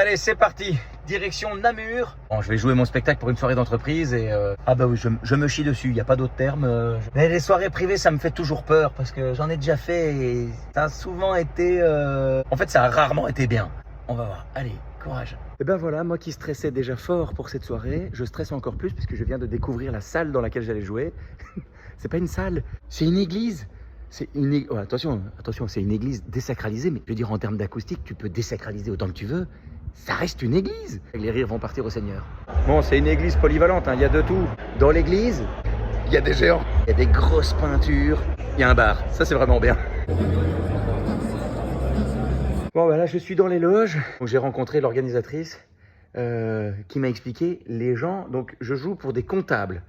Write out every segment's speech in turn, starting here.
Allez, c'est parti. Direction Namur. Bon, je vais jouer mon spectacle pour une soirée d'entreprise et... Ah bah oui, je me chie dessus, il n'y a pas d'autre terme. Mais les soirées privées, ça me fait toujours peur parce que j'en ai déjà fait et ça a souvent été... En fait, ça a rarement été bien. On va voir. Allez, courage. Et ben voilà, moi qui stressais déjà fort pour cette soirée, je stresse encore plus puisque je viens de découvrir la salle dans laquelle j'allais jouer. C'est pas une salle, c'est une église. C'est une oh, attention, c'est une église désacralisée, mais je veux dire en termes d'acoustique, tu peux désacraliser autant que tu veux. Ça reste une église. Les rires vont partir au Seigneur. Bon, c'est une église polyvalente, hein. Il y a de tout. Dans l'église, il y a des géants, il y a des grosses peintures, il y a un bar. Ça, c'est vraiment bien. Bon, bah là, je suis dans les loges où j'ai rencontré l'organisatrice qui m'a expliqué les gens. Donc, je joue pour des comptables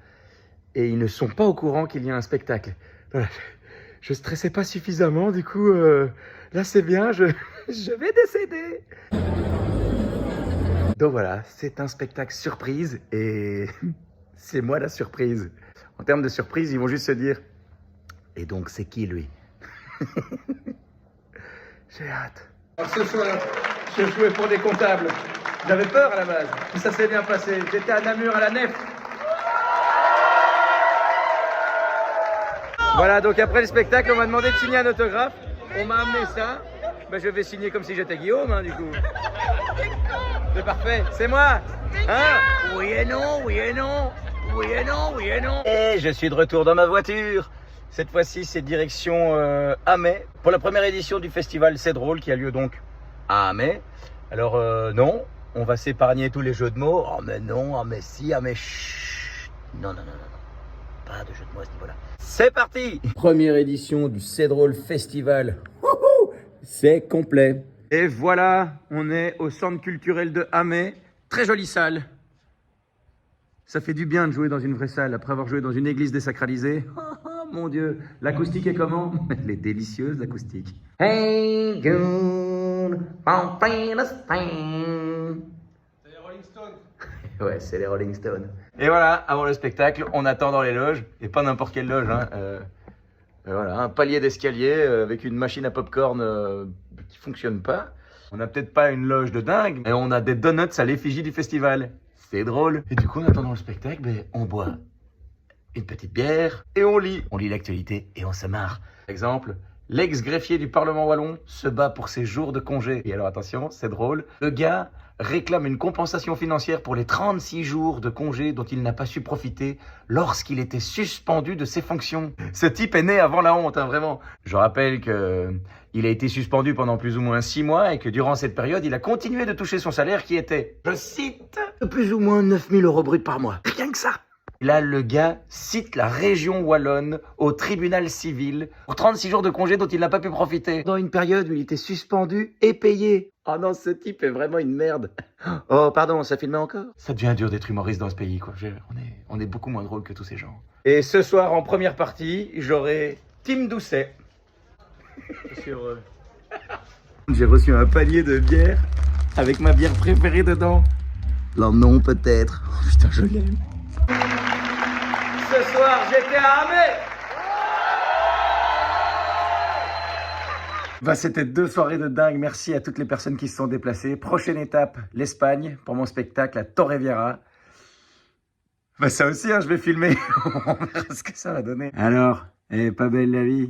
et ils ne sont pas au courant qu'il y a un spectacle. Voilà. Je stressais pas suffisamment, du coup, là, c'est bien, je vais décéder. Donc voilà, c'est un spectacle surprise et c'est moi la surprise. En termes de surprise, ils vont juste se dire « Et donc, c'est qui lui ?» J'ai hâte. Alors, ce soir, je jouais pour des comptables. J'avais peur à la base, mais ça s'est bien passé. J'étais à Namur à la Nef. Voilà, donc après le spectacle, on m'a demandé de signer un autographe. On m'a amené ça. Ben, je vais signer comme si j'étais Guillaume, hein, du coup. C'est parfait, c'est moi. Hein? Oui et non, oui et non. Oui et non, oui et non. Et je suis de retour dans ma voiture. Cette fois-ci, c'est direction Amay pour la première édition du festival C'est drôle qui a lieu donc à Amay. Alors non, on va s'épargner tous les jeux de mots. Oh mais non, oh mais si, oh mais chut. Non. Pas de jeux de mots à ce niveau-là. C'est parti. Première édition du C'est drôle festival. Wouhou, c'est complet. Et voilà, on est au centre culturel de Amay. Très jolie salle. Ça fait du bien de jouer dans une vraie salle après avoir joué dans une église désacralisée. Mon Dieu, l'acoustique est comment? Elle est délicieuse, l'acoustique. Hey June, Palestine. C'est les Rolling Stones. Ouais, c'est les Rolling Stones. Et voilà, avant le spectacle, on attend dans les loges, et pas n'importe quelle loge. Hein. Voilà, un palier d'escalier avec une machine à popcorn qui fonctionne pas. On n'a peut-être pas une loge de dingue, mais on a des donuts à l'effigie du festival. C'est drôle. Et du coup, en attendant le spectacle, on boit une petite bière et on lit. On lit l'actualité et on se marre. Par exemple, l'ex-greffier du Parlement wallon se bat pour ses jours de congé. Et alors attention, c'est drôle. Le gars réclame une compensation financière pour les 36 jours de congé dont il n'a pas su profiter lorsqu'il était suspendu de ses fonctions. Ce type est né avant la honte, hein, vraiment. Je rappelle que il a été suspendu pendant plus ou moins 6 mois et que durant cette période, il a continué de toucher son salaire qui était, je cite, plus ou moins 9000 € bruts par mois. Rien que ça. Là, le gars cite la région wallonne au tribunal civil pour 36 jours de congé dont il n'a pas pu profiter. Dans une période où il était suspendu et payé. Oh non, ce type est vraiment une merde. Oh, pardon, ça filmait encore? Ça devient dur d'être humoriste dans ce pays, quoi. On est beaucoup moins drôle que tous ces gens. Et ce soir, en première partie, j'aurai Tim Doucet. Je suis heureux. J'ai reçu un panier de bière avec ma bière préférée dedans. Alors non, peut-être. Oh, putain, je l'aime. Ce soir, j'étais à Amay. Bah, c'était 2 soirées de dingue. Merci à toutes les personnes qui se sont déplacées. Prochaine étape, l'Espagne, pour mon spectacle à Torrevieja. Bah, ça aussi, hein, je vais filmer. On verra ce que ça va donner. Alors, pas belle la vie?